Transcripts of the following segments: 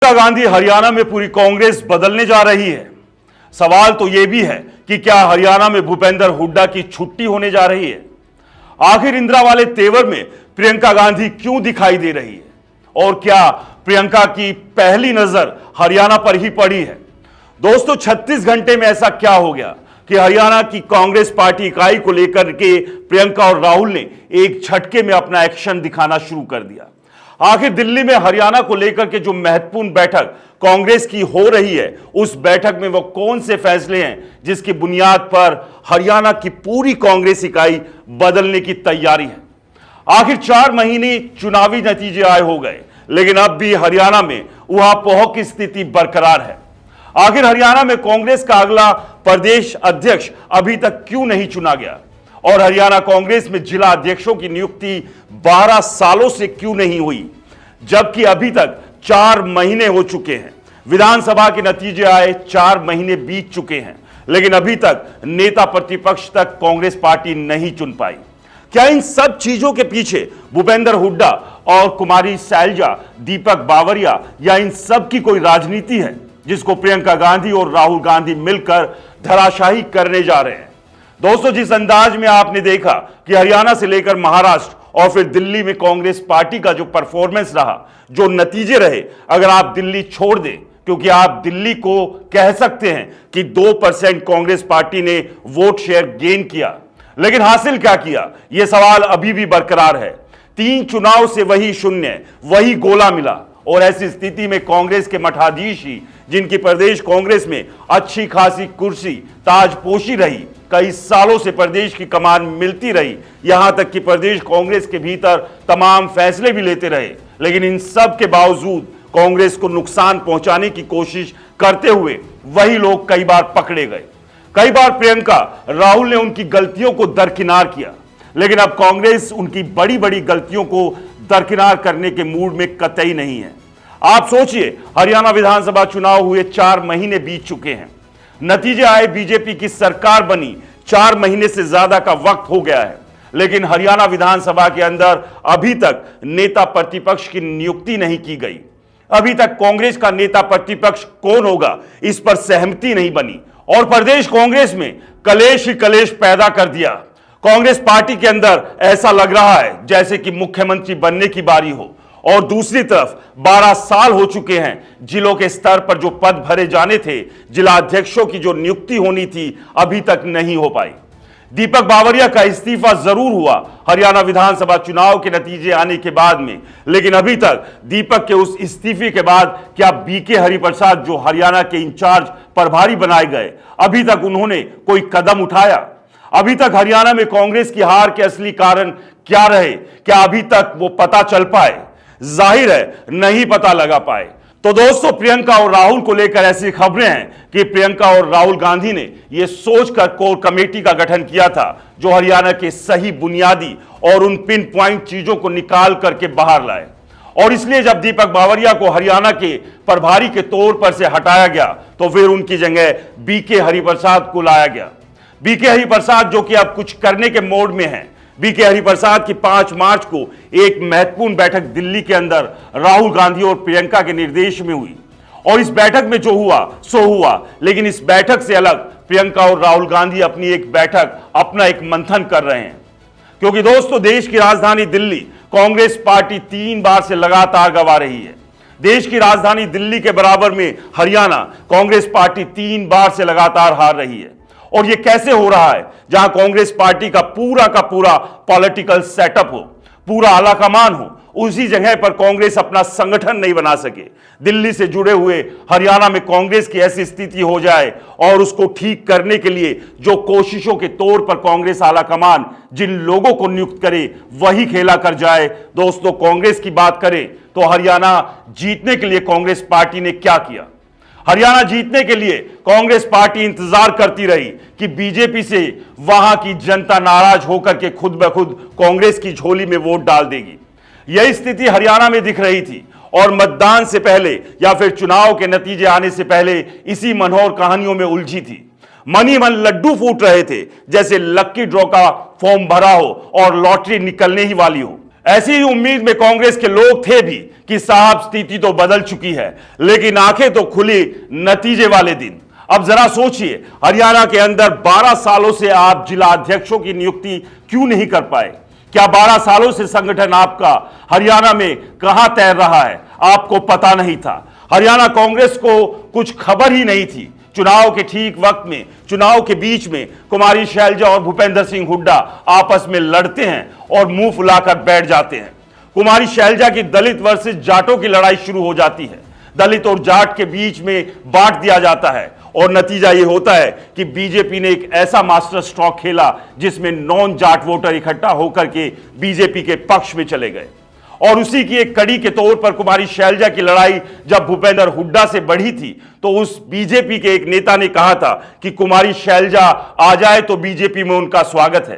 प्रियंका गांधी हरियाणा में पूरी कांग्रेस बदलने जा रही है। सवाल तो यह भी है कि क्या हरियाणा में भूपेंद्र हुड्डा की छुट्टी होने जा रही है। आखिर इंदिरा वाले तेवर में प्रियंका गांधी क्यों दिखाई दे रही है और क्या प्रियंका की पहली नजर हरियाणा पर ही पड़ी है। दोस्तों 36 घंटे में ऐसा क्या हो गया कि हरियाणा की कांग्रेस पार्टी इकाई को लेकर के प्रियंका और राहुल ने एक झटके में अपना एक्शन दिखाना शुरू कर दिया। आखिर दिल्ली में हरियाणा को लेकर के जो महत्वपूर्ण बैठक कांग्रेस की हो रही है, उस बैठक में वो कौन से फैसले हैं जिसकी बुनियाद पर हरियाणा की पूरी कांग्रेस इकाई बदलने की तैयारी है। आखिर 4 महीने चुनावी नतीजे आए हो गए, लेकिन अब भी हरियाणा में उहापोह की स्थिति बरकरार है। आखिर हरियाणा में कांग्रेस का अगला प्रदेश अध्यक्ष अभी तक क्यों नहीं चुना गया और हरियाणा कांग्रेस में जिला अध्यक्षों की नियुक्ति 12 सालों से क्यों नहीं हुई, जबकि अभी तक 4 महीने हो चुके हैं। विधानसभा के नतीजे आए 4 महीने बीत चुके हैं, लेकिन अभी तक नेता प्रतिपक्ष तक कांग्रेस पार्टी नहीं चुन पाई। क्या इन सब चीजों के पीछे भूपेंद्र हुड्डा और कुमारी शैलजा, दीपक बावरिया या इन सब की कोई राजनीति है जिसको प्रियंका गांधी और राहुल गांधी मिलकर धराशाही करने जा रहे हैं। दोस्तों, जिस अंदाज में आपने देखा कि हरियाणा से लेकर महाराष्ट्र और फिर दिल्ली में कांग्रेस पार्टी का जो परफॉर्मेंस रहा, जो नतीजे रहे, अगर आप दिल्ली छोड़ दें, क्योंकि आप दिल्ली को कह सकते हैं कि 2% कांग्रेस पार्टी ने वोट शेयर गेन किया, लेकिन हासिल क्या किया, यह सवाल अभी भी बरकरार है। 3 चुनाव से वही शून्य, वही गोला मिला और ऐसी स्थिति में कांग्रेस के मठाधीश ही, जिनकी प्रदेश कांग्रेस में अच्छी खासी कुर्सी ताजपोशी रही, कई सालों से प्रदेश की कमान मिलती रही, यहां तक कि प्रदेश कांग्रेस के भीतर तमाम फैसले भी लेते रहे, लेकिन इन सब के बावजूद कांग्रेस को नुकसान पहुंचाने की कोशिश करते हुए वही लोग कई बार पकड़े गए। कई बार प्रियंका, राहुल ने उनकी गलतियों को दरकिनार किया, लेकिन अब कांग्रेस उनकी बड़ी बड़ी गलतियों को दरकिनार करने के मूड में कतई नहीं है। आप सोचिए, हरियाणा विधानसभा चुनाव हुए 4 महीने बीत चुके हैं, नतीजे आए, बीजेपी की सरकार बनी, 4 महीने से ज्यादा का वक्त हो गया है, लेकिन हरियाणा विधानसभा के अंदर अभी तक नेता प्रतिपक्ष की नियुक्ति नहीं की गई। अभी तक कांग्रेस का नेता प्रतिपक्ष कौन होगा, इस पर सहमति नहीं बनी और प्रदेश कांग्रेस में कलेश ही कलेश पैदा कर दिया। कांग्रेस पार्टी के अंदर ऐसा लग रहा है जैसे कि मुख्यमंत्री बनने की बारी हो, और दूसरी तरफ 12 साल हो चुके हैं, जिलों के स्तर पर जो पद भरे जाने थे, जिला अध्यक्षों की जो नियुक्ति होनी थी, अभी तक नहीं हो पाई। दीपक बावरिया का इस्तीफा जरूर हुआ हरियाणा विधानसभा चुनाव के नतीजे आने के बाद में, लेकिन अभी तक दीपक के उस इस्तीफे के बाद क्या बीके हरिप्रसाद, जो हरियाणा के इंचार्ज प्रभारी बनाए गए, अभी तक उन्होंने कोई कदम उठाया? अभी तक हरियाणा में कांग्रेस की हार के असली कारण क्या रहे, क्या अभी तक वो पता चल पाए? जाहिर है नहीं पता लगा पाए। तो दोस्तों, प्रियंका और राहुल को लेकर ऐसी खबरें हैं कि प्रियंका और राहुल गांधी ने यह सोचकर कोर कमेटी का गठन किया था जो हरियाणा के सही बुनियादी और उन पिन पॉइंट चीजों को निकाल करके बाहर लाए। और इसलिए जब दीपक बावरिया को हरियाणा के प्रभारी के तौर पर से हटाया गया, तो फिर उनकी जगह बीके हरिप्रसाद को लाया गया। बीके हरिप्रसाद जो कि अब कुछ करने के मोड में हैं। बीके हरिप्रसाद की 5 मार्च को एक महत्वपूर्ण बैठक दिल्ली के अंदर राहुल गांधी और प्रियंका के निर्देश में हुई, और इस बैठक में जो हुआ सो हुआ, लेकिन इस बैठक से अलग प्रियंका और राहुल गांधी अपनी एक बैठक, अपना एक मंथन कर रहे हैं। क्योंकि दोस्तों, देश की राजधानी दिल्ली कांग्रेस पार्टी 3 बार से लगातार गंवा रही है। देश की राजधानी दिल्ली के बराबर में हरियाणा कांग्रेस पार्टी 3 बार से लगातार हार रही है। और यह कैसे हो रहा है, जहां कांग्रेस पार्टी का पूरा पॉलिटिकल सेटअप हो, पूरा आलाकमान हो, उसी जगह पर कांग्रेस अपना संगठन नहीं बना सके। दिल्ली से जुड़े हुए हरियाणा में कांग्रेस की ऐसी स्थिति हो जाए और उसको ठीक करने के लिए जो कोशिशों के तौर पर कांग्रेस आलाकमान जिन लोगों को नियुक्त करे वही खेला कर जाए। दोस्तों, कांग्रेस की बात करें तो हरियाणा जीतने के लिए कांग्रेस पार्टी ने क्या किया? हरियाणा जीतने के लिए कांग्रेस पार्टी इंतजार करती रही कि बीजेपी से वहां की जनता नाराज होकर के खुद ब खुद कांग्रेस की झोली में वोट डाल देगी। यही स्थिति हरियाणा में दिख रही थी और मतदान से पहले या फिर चुनाव के नतीजे आने से पहले इसी मनोहर कहानियों में उलझी थी। मन ही मन लड्डू फूट रहे थे, जैसे लक्की ड्रॉ का फॉर्म भरा हो और लॉटरी निकलने ही वाली हो। ऐसी ही उम्मीद में कांग्रेस के लोग थे भी कि साहब स्थिति तो बदल चुकी है, लेकिन आंखें तो खुली नतीजे वाले दिन। अब जरा सोचिए, हरियाणा के अंदर 12 सालों से आप जिला अध्यक्षों की नियुक्ति क्यों नहीं कर पाए? क्या 12 सालों से संगठन आपका हरियाणा में कहां तैर रहा है आपको पता नहीं था? हरियाणा कांग्रेस को कुछ खबर ही नहीं थी। चुनाव के ठीक वक्त में, चुनाव के बीच में कुमारी शैलजा और भूपेंद्र सिंह हुड्डा आपस में लड़ते हैं और मुंह फुलाकर बैठ जाते हैं। कुमारी शैलजा की दलित वर्सेस जाटों की लड़ाई शुरू हो जाती है। दलित और जाट के बीच में बांट दिया जाता है और नतीजा यह होता है कि बीजेपी ने एक ऐसा मास्टर स्ट्रोक खेला जिसमें नॉन जाट वोटर इकट्ठा होकर के बीजेपी के पक्ष में चले गए। और उसी की एक कड़ी के तौर पर कुमारी शैलजा की लड़ाई जब भूपेंद्र हुड्डा से बढ़ी थी तो उस बीजेपी के एक नेता ने कहा था कि कुमारी शैलजा आ जाए तो बीजेपी में उनका स्वागत है।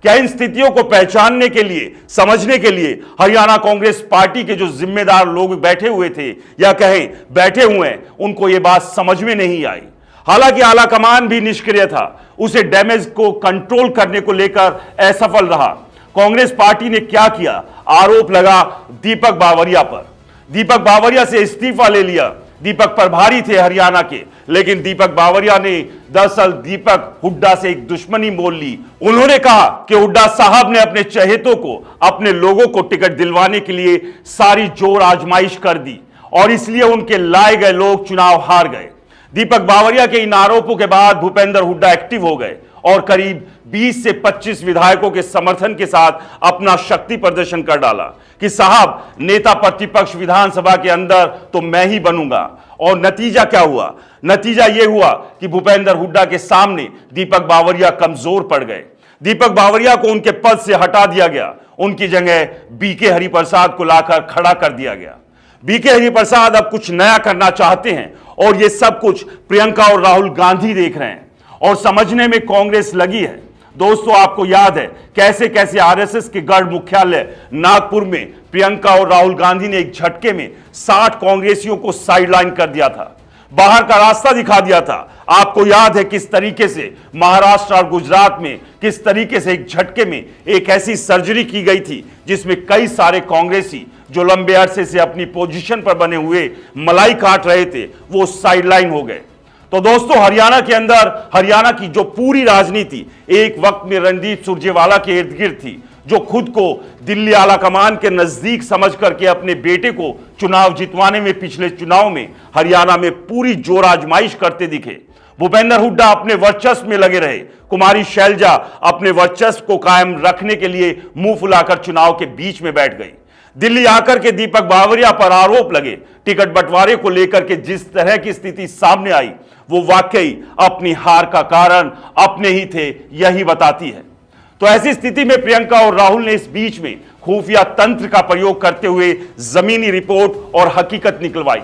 क्या इन स्थितियों को पहचानने के लिए, समझने के लिए हरियाणा कांग्रेस पार्टी के जो जिम्मेदार लोग बैठे हुए थे या कहें बैठे हुए हैं, उनको यह बात समझ में नहीं आई? हालांकि आला कमान भी निष्क्रिय था, उसे डैमेज को कंट्रोल करने को लेकर असफल रहा। कांग्रेस पार्टी ने क्या किया? आरोप लगा दीपक बावरिया पर। दीपक बावरिया से इस्तीफा ले लिया। दीपक प्रभारी थे हरियाणा के, लेकिन दीपक बावरिया ने दरअसल दीपक हुड्डा से एक दुश्मनी मोल ली। उन्होंने कहा कि हुड्डा साहब ने अपने चहेतों को, अपने लोगों को टिकट दिलवाने के लिए सारी जोर आजमाइश कर दी और इसलिए उनके लाए गए लोग चुनाव हार गए। दीपक बावरिया के इन आरोपों के बाद भूपेंद्र हुड्डा एक्टिव हो गए और करीब 20 से 25 विधायकों के समर्थन के साथ अपना शक्ति प्रदर्शन कर डाला कि साहब नेता प्रतिपक्ष विधानसभा के अंदर तो मैं ही बनूंगा। और नतीजा क्या हुआ? नतीजा यह हुआ कि भूपेंद्र हुड्डा के सामने दीपक बावरिया कमजोर पड़ गए। दीपक बावरिया को उनके पद से हटा दिया गया, उनकी जगह बीके हरिप्रसाद को लाकर खड़ा कर दिया गया। बीके हरिप्रसाद अब कुछ नया करना चाहते हैं और यह सब कुछ प्रियंका और राहुल गांधी देख रहे हैं और समझने में कांग्रेस लगी है। दोस्तों, आपको याद है कैसे कैसे आरएसएस के गढ़ मुख्यालय नागपुर में प्रियंका और राहुल गांधी ने एक झटके में 60 कांग्रेसियों को साइडलाइन कर दिया था, बाहर का रास्ता दिखा दिया था। आपको याद है किस तरीके से महाराष्ट्र और गुजरात में किस तरीके से एक झटके में एक ऐसी सर्जरी की गई थी जिसमें कई सारे कांग्रेसी जो लंबे अरसे से अपनी पोजीशन पर बने हुए मलाई काट रहे थे, वो साइडलाइन हो गए। तो दोस्तों, हरियाणा के अंदर हरियाणा की जो पूरी राजनीति एक वक्त में रणदीप सुरजेवाला के इर्द गिर्द थी, जो खुद को दिल्ली आला कमान के नजदीक समझ करके अपने बेटे को चुनाव जितवाने में पिछले चुनाव में हरियाणा में पूरी जोर आजमाइश करते दिखे। भूपेंद्र हुड्डा अपने वर्चस्व में लगे रहे, कुमारी शैलजा अपने वर्चस्व को कायम रखने के लिए मुंह फुलाकर चुनाव के बीच में बैठ गई। दिल्ली आकर के दीपक बावरिया पर आरोप लगे। टिकट बंटवारे को लेकर के जिस तरह की स्थिति सामने आई, वो वाकई अपनी हार का कारण अपने ही थे, यही बताती है। तो ऐसी स्थिति में प्रियंका और राहुल ने इस बीच में खुफिया तंत्र का प्रयोग करते हुए जमीनी रिपोर्ट और हकीकत निकलवाई।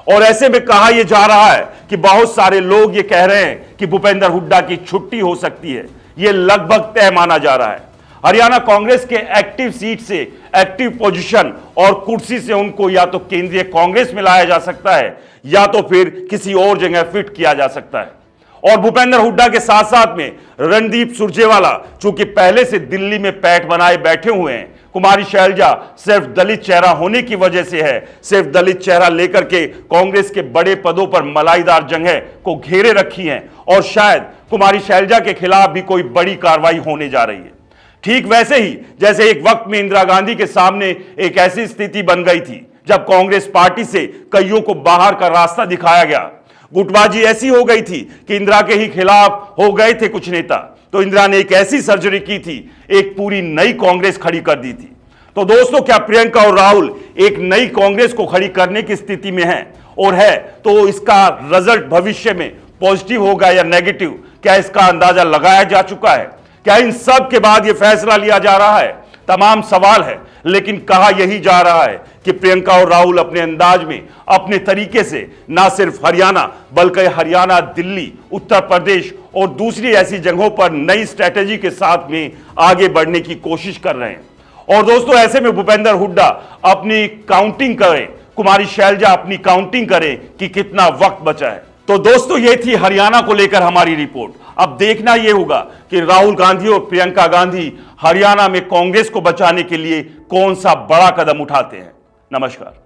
और ऐसे में कहा यह जा रहा है कि बहुत सारे लोग ये कह रहे हैं कि भूपेंद्र हुड्डा की छुट्टी हो सकती है। यह लगभग तय माना जा रहा है। हरियाणा कांग्रेस के एक्टिव सीट से, एक्टिव पोजीशन और कुर्सी से उनको या तो केंद्रीय कांग्रेस में लाया जा सकता है या तो फिर किसी और जगह फिट किया जा सकता है। और भूपेंद्र हुड्डा के साथ साथ में रणदीप सुरजेवाला, चूंकि पहले से दिल्ली में पैठ बनाए बैठे हुए हैं, कुमारी शैलजा सिर्फ दलित चेहरा होने की वजह से है, सिर्फ दलित चेहरा लेकर के कांग्रेस के बड़े पदों पर मलाईदार जगह को घेरे रखी हैं और शायद कुमारी शैलजा के खिलाफ भी कोई बड़ी कार्रवाई होने जा रही है। ठीक वैसे ही जैसे एक वक्त में इंदिरा गांधी के सामने एक ऐसी स्थिति बन गई थी जब कांग्रेस पार्टी से कईयों को बाहर का रास्ता दिखाया गया। गुटबाजी ऐसी हो गई थी कि इंदिरा के ही खिलाफ हो गए थे कुछ नेता, तो इंदिरा ने एक ऐसी सर्जरी की थी, एक पूरी नई कांग्रेस खड़ी कर दी थी। तो दोस्तों, क्या प्रियंका और राहुल एक नई कांग्रेस को खड़ी करने की स्थिति में हैं? और है तो इसका रिजल्ट भविष्य में पॉजिटिव होगा या नेगेटिव, क्या इसका अंदाजा लगाया जा चुका है? क्या इन सब के बाद यह फैसला लिया जा रहा है? तमाम सवाल है, लेकिन कहा यही जा रहा है कि प्रियंका और राहुल अपने अंदाज में, अपने तरीके से ना सिर्फ हरियाणा बल्कि हरियाणा, दिल्ली, उत्तर प्रदेश और दूसरी ऐसी जगहों पर नई स्ट्रैटेजी के साथ में आगे बढ़ने की कोशिश कर रहे हैं। और दोस्तों, ऐसे में भूपेंद्र हुड्डा अपनी काउंटिंग करें, कुमारी शैलजा अपनी काउंटिंग करें कि कितना वक्त बचा है। तो दोस्तों, ये थी हरियाणा को लेकर हमारी रिपोर्ट। अब देखना यह होगा कि राहुल गांधी और प्रियंका गांधी हरियाणा में कांग्रेस को बचाने के लिए कौन सा बड़ा कदम उठाते हैं। नमस्कार।